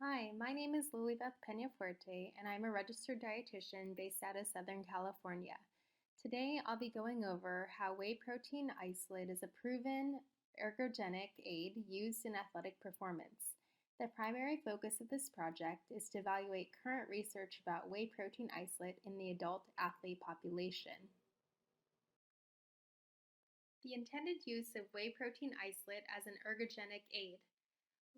Hi, my name is Lilybeth Peñafuerte, and I'm a registered dietitian based out of Southern California. Today, I'll be going over how whey protein isolate is a proven ergogenic aid used in athletic performance. The primary focus of this project is to evaluate current research about whey protein isolate in the adult athlete population. The intended use of whey protein isolate as an ergogenic aid.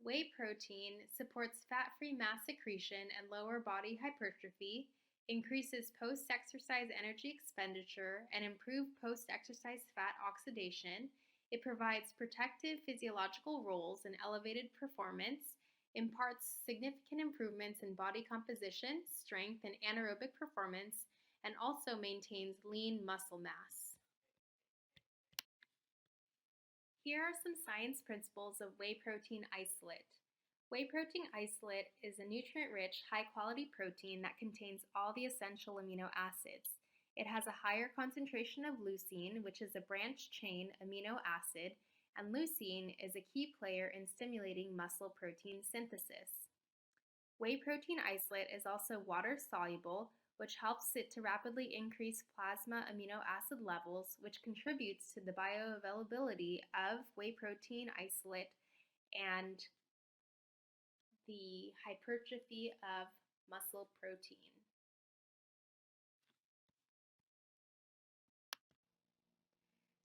Whey protein supports fat-free mass secretion and lower body hypertrophy, increases post-exercise energy expenditure, and improved post-exercise fat oxidation. It provides protective physiological roles and elevated performance, imparts significant improvements in body composition, strength, and anaerobic performance, and also maintains lean muscle mass. Here are some science principles of whey protein isolate. Whey protein isolate is a nutrient-rich, high-quality protein that contains all the essential amino acids. It has a higher concentration of leucine, which is a branched-chain amino acid, and leucine is a key player in stimulating muscle protein synthesis. Whey protein isolate is also water-soluble, which helps it to rapidly increase plasma amino acid levels, which contributes to the bioavailability of whey protein isolate and the hypertrophy of muscle protein.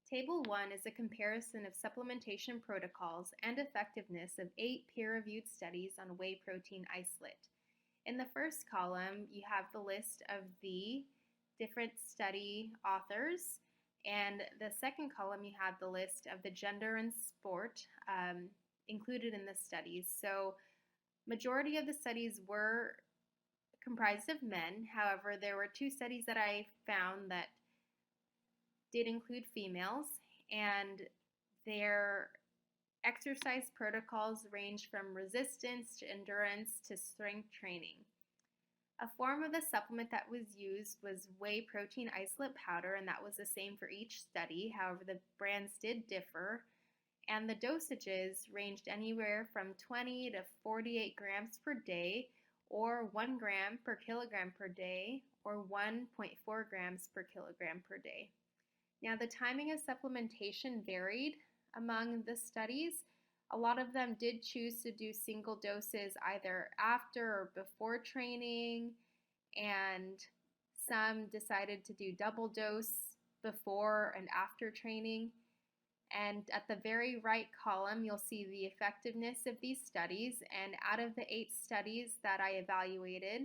Table 1 is a comparison of supplementation protocols and effectiveness of 8 peer-reviewed studies on whey protein isolate. In the first column, you have the list of the different study authors, and the second column, you have the list of the gender and sport included in the studies. So, majority of the studies were comprised of men. However, there were 2 studies that I found that did include females, and their exercise protocols range from resistance to endurance to strength training. A form of the supplement that was used was whey protein isolate powder, and that was the same for each study. However, the brands did differ, and the dosages ranged anywhere from 20 to 48 grams per day, or 1 gram per kilogram per day, or 1.4 grams per kilogram per day. Now, the timing of supplementation varied among the studies. A lot of them did choose to do single doses either after or before training, and some decided to do double dose before and after training. And at the very right column, you'll see the effectiveness of these studies. And out of the 8 studies that I evaluated,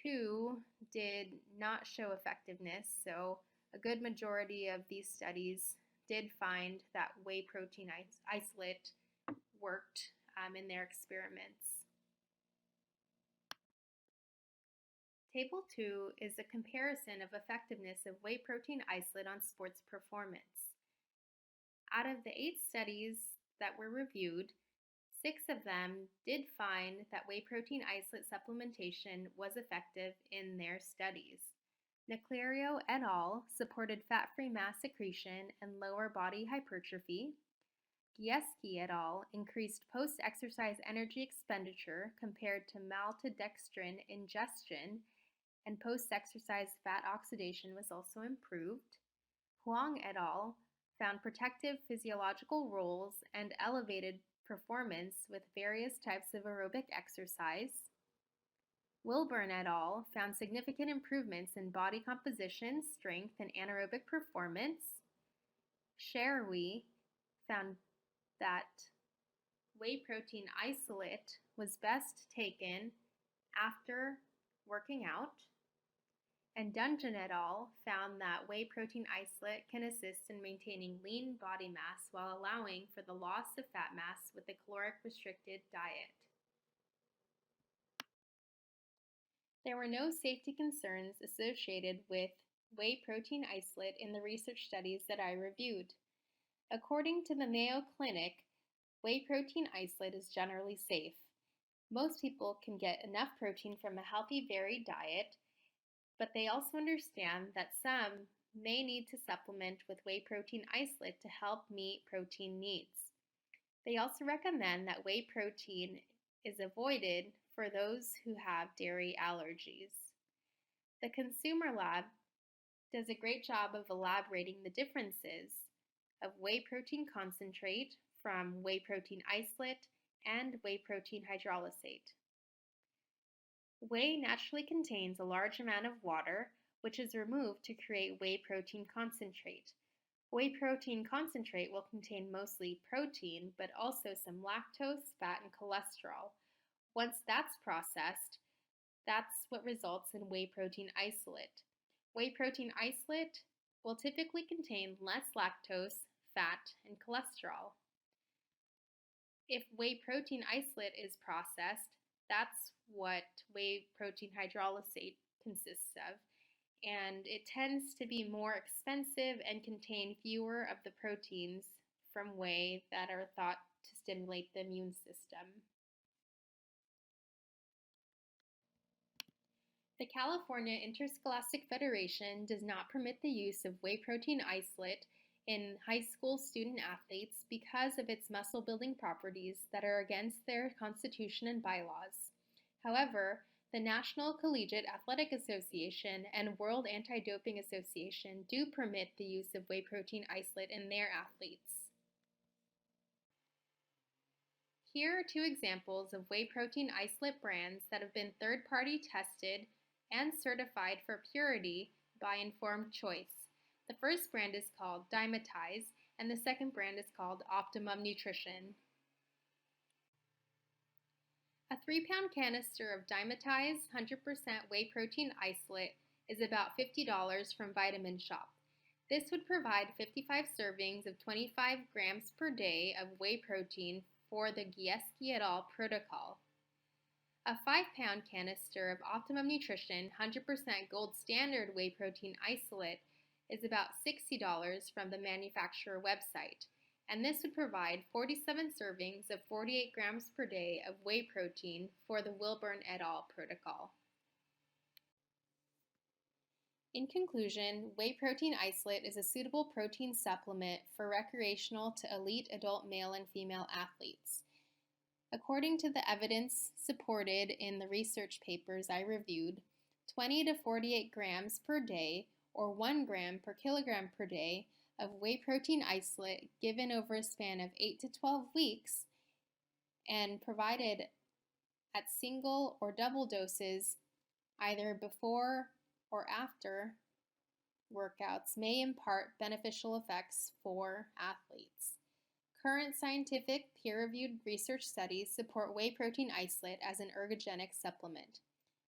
2 did not show effectiveness. So a good majority of these studies did find that whey protein isolate worked in their experiments. Table 2 is a comparison of effectiveness of whey protein isolate on sports performance. Out of the 8 studies that were reviewed, 6 of them did find that whey protein isolate supplementation was effective in their studies. Naclerio et al. Supported fat-free mass secretion and lower body hypertrophy. Gieske et al. Increased post-exercise energy expenditure compared to maltodextrin ingestion, and post-exercise fat oxidation was also improved. Huang et al. Found protective physiological roles and elevated performance with various types of aerobic exercise. Wilburn et al. Found significant improvements in body composition, strength, and anaerobic performance. Sherry found that whey protein isolate was best taken after working out. And Dungeon et al. Found that whey protein isolate can assist in maintaining lean body mass while allowing for the loss of fat mass with a caloric-restricted diet. There were no safety concerns associated with whey protein isolate in the research studies that I reviewed. According to the Mayo Clinic, whey protein isolate is generally safe. Most people can get enough protein from a healthy, varied diet, but they also understand that some may need to supplement with whey protein isolate to help meet protein needs. They also recommend that whey protein is avoided for those who have dairy allergies. The Consumer Lab does a great job of elaborating the differences of whey protein concentrate from whey protein isolate and whey protein hydrolysate. Whey naturally contains a large amount of water, which is removed to create whey protein concentrate. Whey protein concentrate will contain mostly protein, but also some lactose, fat, and cholesterol. Once that's processed, that's what results in whey protein isolate. Whey protein isolate will typically contain less lactose, fat, and cholesterol. If whey protein isolate is processed, that's what whey protein hydrolysate consists of, and it tends to be more expensive and contain fewer of the proteins from whey that are thought to stimulate the immune system. The California Interscholastic Federation does not permit the use of whey protein isolate in high school student athletes because of its muscle building properties that are against their constitution and bylaws. However, the National Collegiate Athletic Association and World Anti-Doping Association do permit the use of whey protein isolate in their athletes. Here are two examples of whey protein isolate brands that have been third-party tested and certified for purity by Informed Choice. The first brand is called Dymatize, and the second brand is called Optimum Nutrition. A 3-pound canister of Dymatize 100% whey protein isolate is about $50 from Vitamin Shop. This would provide 55 servings of 25 grams per day of whey protein for the Gieske et al. Protocol. A 5-pound canister of Optimum Nutrition 100% gold standard whey protein isolate is about $60 from the manufacturer website, and this would provide 47 servings of 48 grams per day of whey protein for the Wilburn et al. Protocol. In conclusion, whey protein isolate is a suitable protein supplement for recreational to elite adult male and female athletes. According to the evidence supported in the research papers I reviewed, 20 to 48 grams per day or 1 gram per kilogram per day of whey protein isolate given over a span of 8 to 12 weeks and provided at single or double doses either before or after workouts may impart beneficial effects for athletes. Current scientific peer-reviewed research studies support whey protein isolate as an ergogenic supplement.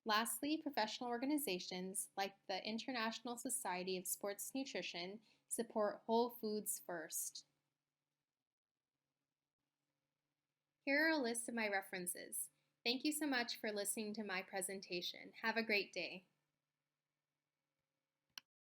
Lastly, professional organizations like the International Society of Sports Nutrition support whole foods first. Here are a list of my references. Thank you so much for listening to my presentation. Have a great day.